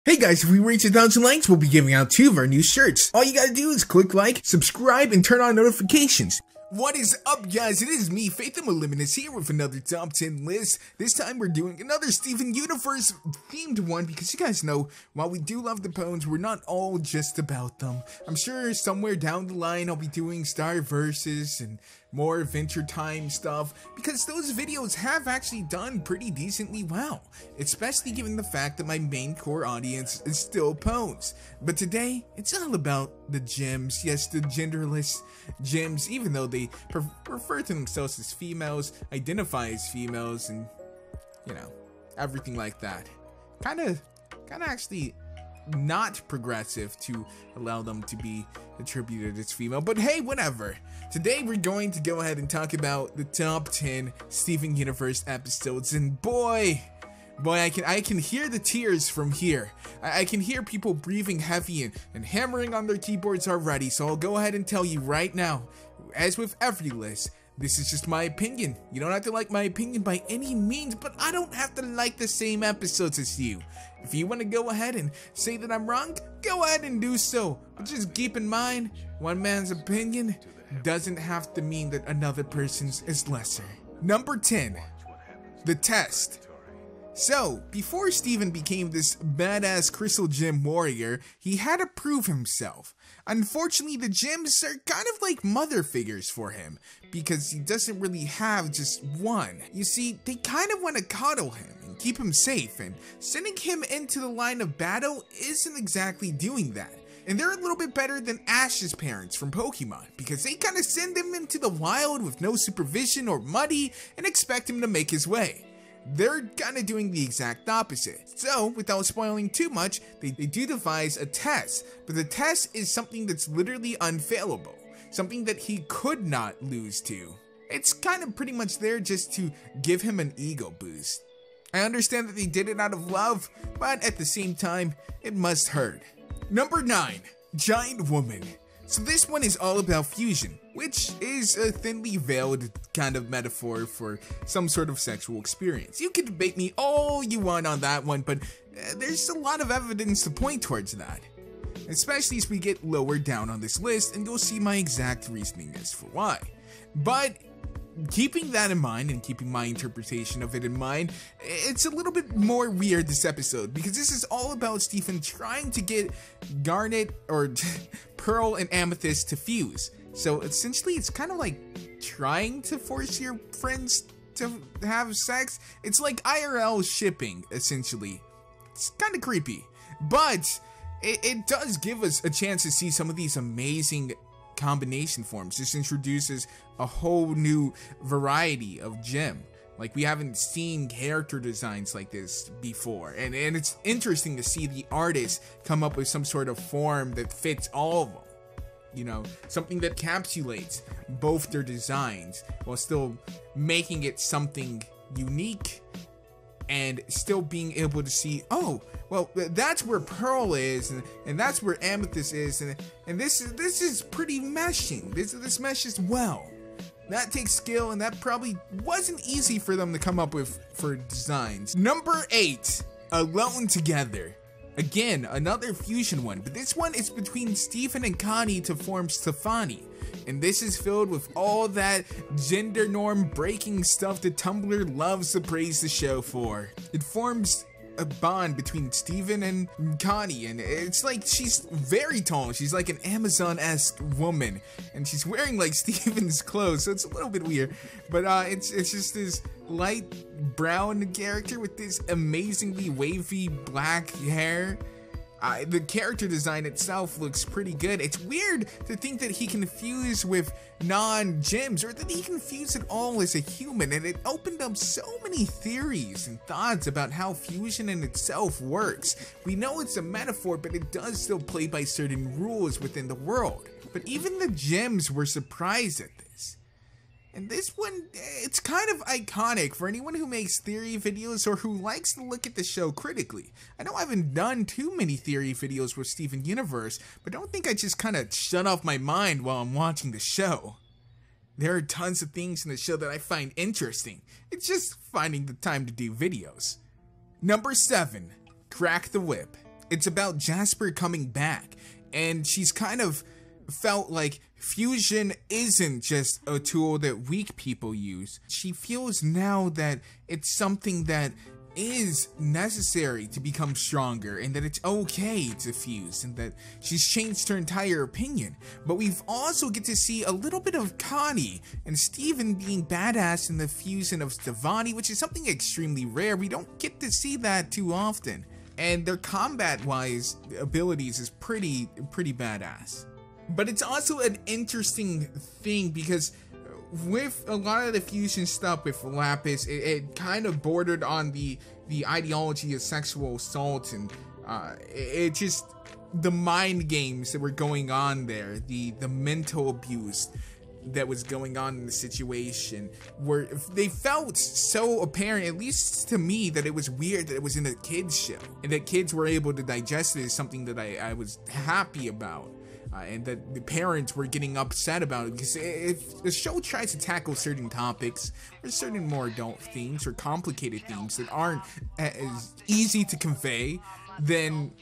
Hey guys, if we reach 1,000 likes, we'll be giving out 2 of our new shirts. All you gotta do is click like, subscribe, and turn on notifications. What is up, guys? It is me, Faith and Luminous, here with another top 10 list. This time we're doing another Steven Universe themed one because you guys know, while we do love the poems, we're not all just about them. I'm sure somewhere down the line I'll be doing Star Verses and more Adventure Time stuff, because those videos have actually done pretty decently well, especially given the fact that my main core audience is still poems. But today, it's all about the gems, yes, the genderless gems, even though they refer to themselves as females, identify as females, and, you know, everything like that. Kinda actually not progressive to allow them to be attributed as female, but hey, whatever. Today we're going to go ahead and talk about the top 10 Steven Universe episodes, and boy, I can hear the tears from here. I can hear people breathing heavy and hammering on their keyboards already, so I'll go ahead and tell you right now, as with every list, this is just my opinion. You don't have to like my opinion by any means, but I don't have to like the same episodes as you. If you want to go ahead and say that I'm wrong, go ahead and do so. But just keep in mind, one man's opinion doesn't have to mean that another person's is lesser. Number 10, The Test. So, before Steven became this badass crystal gem warrior, he had to prove himself. Unfortunately, the gems are kind of like mother figures for him, because he doesn't really have just one. You see, they kind of want to coddle him and keep him safe, and sending him into the line of battle isn't exactly doing that. And they're a little bit better than Ash's parents from Pokemon, because they kind of send him into the wild with no supervision or money and expect him to make his way. They're kind of doing the exact opposite. So, without spoiling too much, they do devise a test, but the test is something that's literally unfailable, something that he could not lose to. It's kind of pretty much there just to give him an ego boost. I understand that they did it out of love, but at the same time, it must hurt. Number 9, Giant Woman. So this one is all about fusion, which is a thinly veiled kind of metaphor for some sort of sexual experience. You can debate me all you want on that one, but there's a lot of evidence to point towards that. Especially as we get lower down on this list, and you'll see my exact reasoning as for why. But keeping that in mind, and keeping my interpretation of it in mind, it's a little bit more weird this episode, because this is all about Steven trying to get Garnet, or Pearl and Amethyst to fuse. So essentially, it's kind of like trying to force your friends to have sex. It's like IRL shipping, essentially. It's kind of creepy, but it does give us a chance to see some of these amazing combination forms. This introduces a whole new variety of gem. Like, we haven't seen character designs like this before, and it's interesting to see the artists come up with some sort of form that fits all of them. You know, something that encapsulates both their designs while still making it something unique and still being able to see, oh, well, that's where Pearl is, and that's where Amethyst is, and this is pretty meshing. This meshes well. That takes skill, and that probably wasn't easy for them to come up with for designs. Number 8, Alone Together. Again, another fusion one, but this one is between Steven and Connie to form Stefani. And this is filled with all that gender norm breaking stuff that Tumblr loves to praise the show for. It forms a bond between Steven and Connie, and it's like she's very tall. She's like an Amazon-esque woman, and she's wearing like Steven's clothes, so it's a little bit weird. But it's just this light brown character with this amazingly wavy black hair. The character design itself looks pretty good. It's weird to think that he can fuse with non-gems, or that he can fuse at all as a human, and it opened up so many theories and thoughts about how fusion in itself works. We know it's a metaphor, but it does still play by certain rules within the world. But even the gems were surprised at this. And this one, it's kind of iconic for anyone who makes theory videos or who likes to look at the show critically. I know I haven't done too many theory videos with Steven Universe, but don't think I just kind of shut off my mind while I'm watching the show. There are tons of things in the show that I find interesting. It's just finding the time to do videos. Number 7, Crack the Whip. It's about Jasper coming back, and she's kind of felt like fusion isn't just a tool that weak people use. She feels now that it's something that is necessary to become stronger, and that it's okay to fuse, and that she's changed her entire opinion. But we've also get to see a little bit of Connie and Steven being badass in the fusion of Stefani, which is something extremely rare. We don't get to see that too often, and their combat-wise abilities is pretty badass. But it's also an interesting thing because with a lot of the fusion stuff with Lapis, it kind of bordered on the ideology of sexual assault, and it just, the mind games that were going on there, the mental abuse that was going on in the situation, where they felt so apparent, at least to me, that it was weird that it was in a kids show, and that kids were able to digest it is something that I was happy about. And that the parents were getting upset about it, because if the show tries to tackle certain topics or certain more adult themes or complicated themes that aren't as easy to convey, then,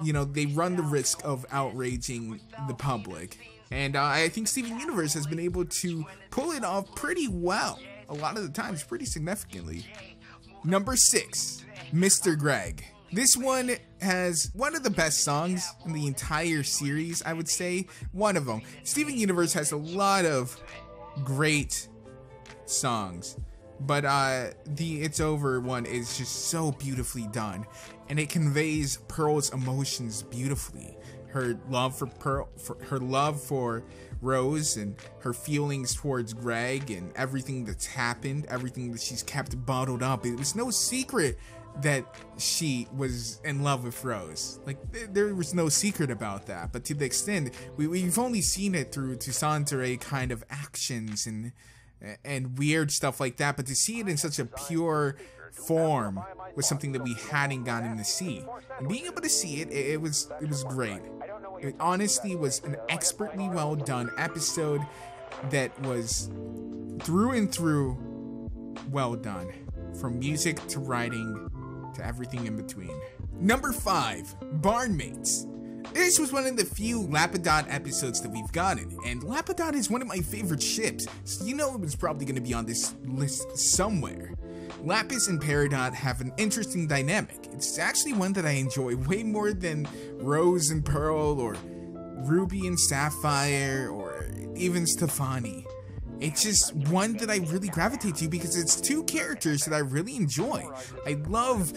you know, they run the risk of outraging the public. And I think Steven Universe has been able to pull it off pretty well, a lot of the times pretty significantly. Number 6, Mr. Gregg. This one has one of the best songs in the entire series, I would say. One of them. Steven Universe has a lot of great songs, but the It's Over one is just so beautifully done, and it conveys Pearl's emotions beautifully. Her love for Pearl, her love for Rose, and her feelings towards Gregg, and everything that's happened, everything that she's kept bottled up. It was no secret that she was in love with Rose. Like, there was no secret about that, but to the extent we've only seen it through Toussaint kind of actions and weird stuff like that, but to see it in such a pure form was something that we hadn't gotten to see, and being able to see it, it was great. It honestly was an expertly well done episode that was through and through well done, from music to writing to everything in between. Number 5, Barnmates. This was one of the few Lapidot episodes that we've gotten, and Lapidot is one of my favorite ships, so you know it was probably going to be on this list somewhere. Lapis and Peridot have an interesting dynamic. It's actually one that I enjoy way more than Rose and Pearl, or Ruby and Sapphire, or even Stefani. It's just one that I really gravitate to because it's two characters that I really enjoy. I love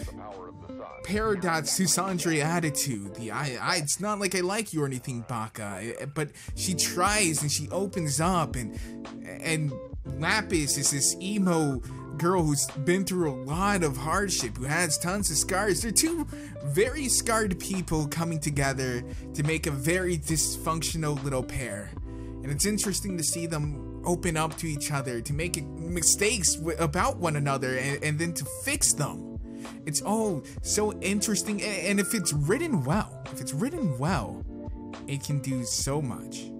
Peridot's Toussaint attitude. It's not like I like you or anything, Baka, but she tries and she opens up, and Lapis is this emo girl who's been through a lot of hardship, who has tons of scars. They're two very scarred people coming together to make a very dysfunctional little pair. And it's interesting to see them open up to each other, to make mistakes about one another, and then to fix them. It's all so interesting, and if it's written well, it can do so much.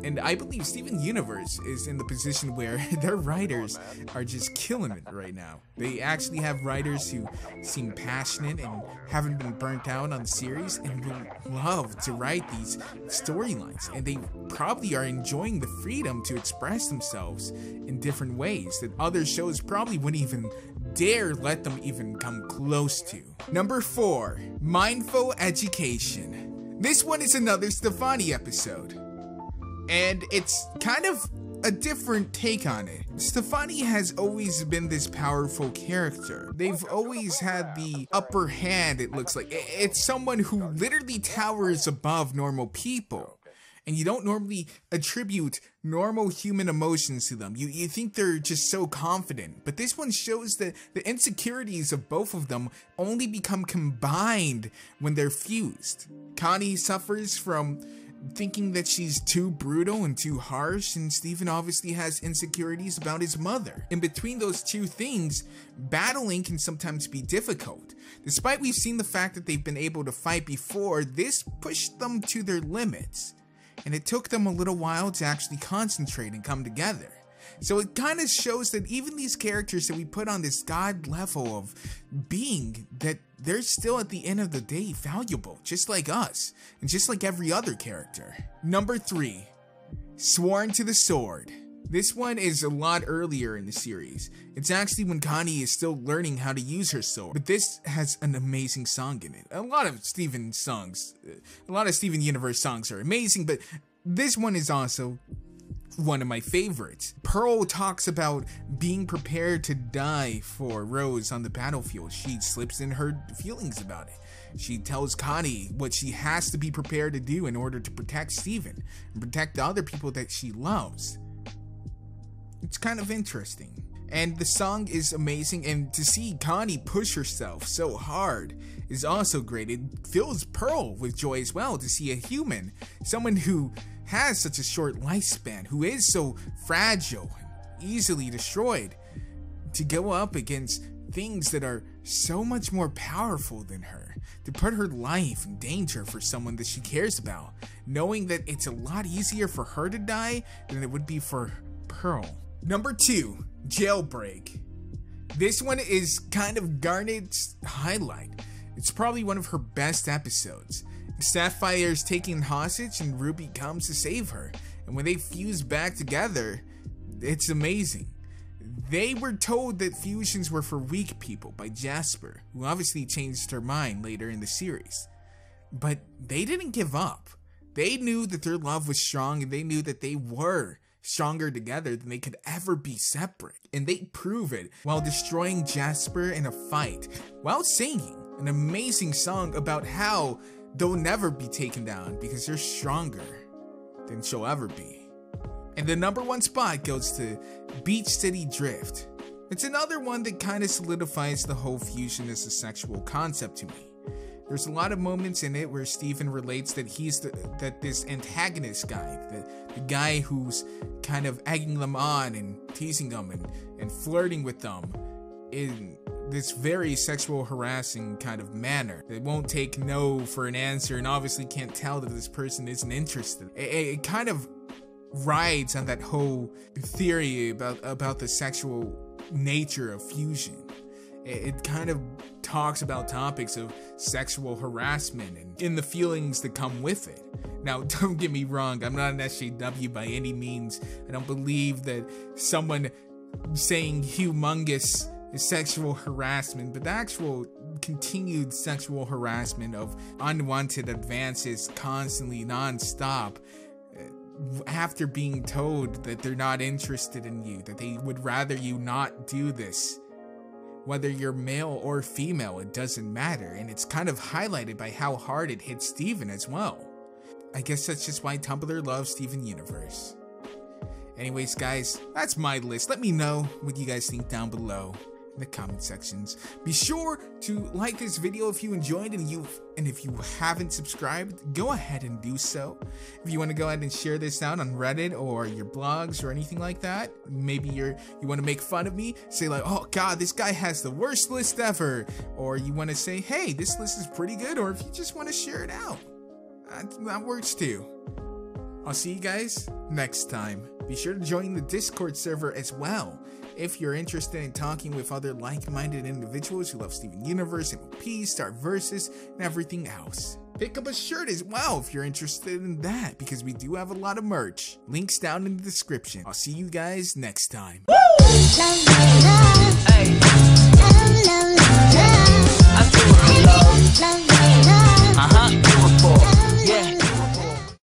And I believe Steven Universe is in the position where their writers are just killing it right now. They actually have writers who seem passionate and haven't been burnt out on the series, and will love to write these storylines. And they probably are enjoying the freedom to express themselves in different ways that other shows probably wouldn't even dare let them even come close to. Number 4, Mindful Education. This one is another Stefani episode, and it's kind of a different take on it. Stefani has always been this powerful character. They've always had the upper hand, it looks like. It's someone who literally towers above normal people, and you don't normally attribute normal human emotions to them. You think they're just so confident, but this one shows that the insecurities of both of them only become combined when they're fused. Connie suffers from thinking that she's too brutal and too harsh, and Steven obviously has insecurities about his mother. In between those two things, battling can sometimes be difficult. Despite we've seen the fact that they've been able to fight before, this pushed them to their limits, and it took them a little while to actually concentrate and come together. So it kind of shows that even these characters that we put on this god level of being, that they're still at the end of the day valuable, just like us, and just like every other character. Number 3, Sworn to the Sword. This one is a lot earlier in the series. It's actually when Connie is still learning how to use her sword. But this has an amazing song in it. A lot of Steven Universe songs are amazing, but this one is also one of my favorites. Pearl talks about being prepared to die for Rose on the battlefield. She slips in her feelings about it. She tells Connie what she has to be prepared to do in order to protect Steven and protect the other people that she loves. It's kind of interesting. And the song is amazing, and to see Connie push herself so hard is also great. It fills Pearl with joy as well to see a human, someone who has such a short lifespan, who is so fragile and easily destroyed, to go up against things that are so much more powerful than her, to put her life in danger for someone that she cares about, knowing that it's a lot easier for her to die than it would be for Pearl. Number 2, Jailbreak. This one is kind of Garnet's highlight. It's probably one of her best episodes. Sapphire is taken hostage and Ruby comes to save her. And when they fuse back together, it's amazing. They were told that fusions were for weak people by Jasper, who obviously changed her mind later in the series. But they didn't give up. They knew that their love was strong, and they knew that they were stronger together than they could ever be separate. And they prove it while destroying Jasper in a fight, while singing an amazing song about how they'll never be taken down because they're stronger than she'll ever be. And the number 1 spot goes to Beach City Drift. It's another one that kind of solidifies the whole fusion as a sexual concept to me. There's a lot of moments in it where Steven relates that this antagonist guy, the guy who's kind of egging them on and teasing them and flirting with them in this very sexual harassing kind of manner. They won't take no for an answer and obviously can't tell that this person isn't interested. It kind of rides on that whole theory about the sexual nature of fusion. It kind of talks about topics of sexual harassment and the feelings that come with it. Now, don't get me wrong, I'm not an SJW by any means. I don't believe that someone saying humongous is sexual harassment, but the actual continued sexual harassment of unwanted advances constantly, non-stop, after being told that they're not interested in you, that they would rather you not do this. Whether you're male or female, it doesn't matter, and it's kind of highlighted by how hard it hits Steven as well. I guess that's just why Tumblr loves Steven Universe. Anyways guys, that's my list. Let me know what you guys think down below in the comment sections. Be sure to like this video if you enjoyed, and if you haven't subscribed, go ahead and do so. If you want to go ahead and share this out on Reddit or your blogs or anything like that, maybe you want to make fun of me, say like, oh god, this guy has the worst list ever, or you want to say, hey, this list is pretty good, or if you just want to share it out, that works too. I'll see you guys next time. Be sure to join the Discord server as well if you're interested in talking with other like-minded individuals who love Steven Universe, MLP, Star Versus, and everything else. Pick up a shirt as well if you're interested in that, because we do have a lot of merch. Links down in the description. I'll see you guys next time. Hey.